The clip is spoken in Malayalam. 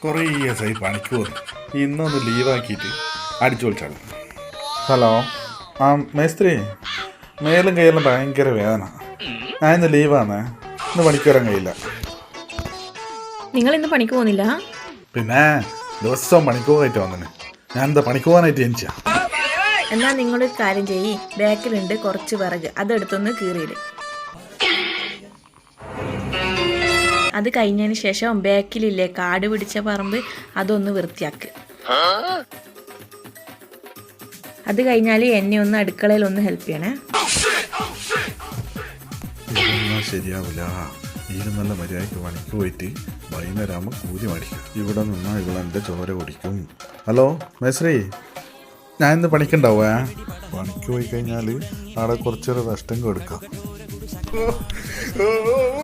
കുറേ ദിവസമായി പണിക്ക് പോകുന്നു. ഇന്നൊന്ന് ലീവാക്കിയിട്ട് അടിച്ചു പൊളിച്ചാണ്. ഹലോ, ആ മേസ്ത്രി, മേലും കയ്യിലും ഭയങ്കര വേദന. ഞാൻ ഇന്ന് ലീവാണ്, ഇന്ന് പണിക്ക് വരാൻ കഴിയില്ല. നിങ്ങൾ ഇന്ന് പണിക്ക് പോകുന്നില്ല? പിന്നെ ദിവസവും പണിക്ക് പോകാനായിട്ട് വന്നെ. ഞാൻ എന്താ പണിക്ക് പോകാനായിട്ട് ജനിച്ചാ? എന്നാൽ നിങ്ങളൊരു കാര്യം ചെയ്യ്, ബാക്കിലുണ്ട് കുറച്ച് വിറക്, അതെടുത്തൊന്ന് കീറിയിട്. അത് കഴിഞ്ഞതിന് ശേഷം ബാക്കിലില്ലേ കാട് പിടിച്ച പറമ്പ്, അതൊന്ന് വൃത്തിയാക്ക്. അത് കഴിഞ്ഞാൽ എന്നെ ഒന്ന് അടുക്കളയിൽ ഒന്ന് ഹെൽപ്പ് ചെയ്യണേ. ഇതൊന്നും ശരിയാവില്ല. ഇതിലും നല്ല മര്യാദയ്ക്ക് പണിക്ക് പോയിട്ട് വൈകുന്നേരം ആകുമ്പോൾ കൂലി മേടിക്കും. ഇവിടെ നിന്നാൽ ഇവളെൻ്റെ ചോര കുടിക്കും. ഹലോ മേസ്ത്രി, ഞാൻ ഇന്ന് പണിക്കുണ്ടാവേ. പണിക്ക് പോയി കഴിഞ്ഞാൽ അവിടെ കുറച്ചൊരു റെസ്റ്റും കൊടുക്കാം.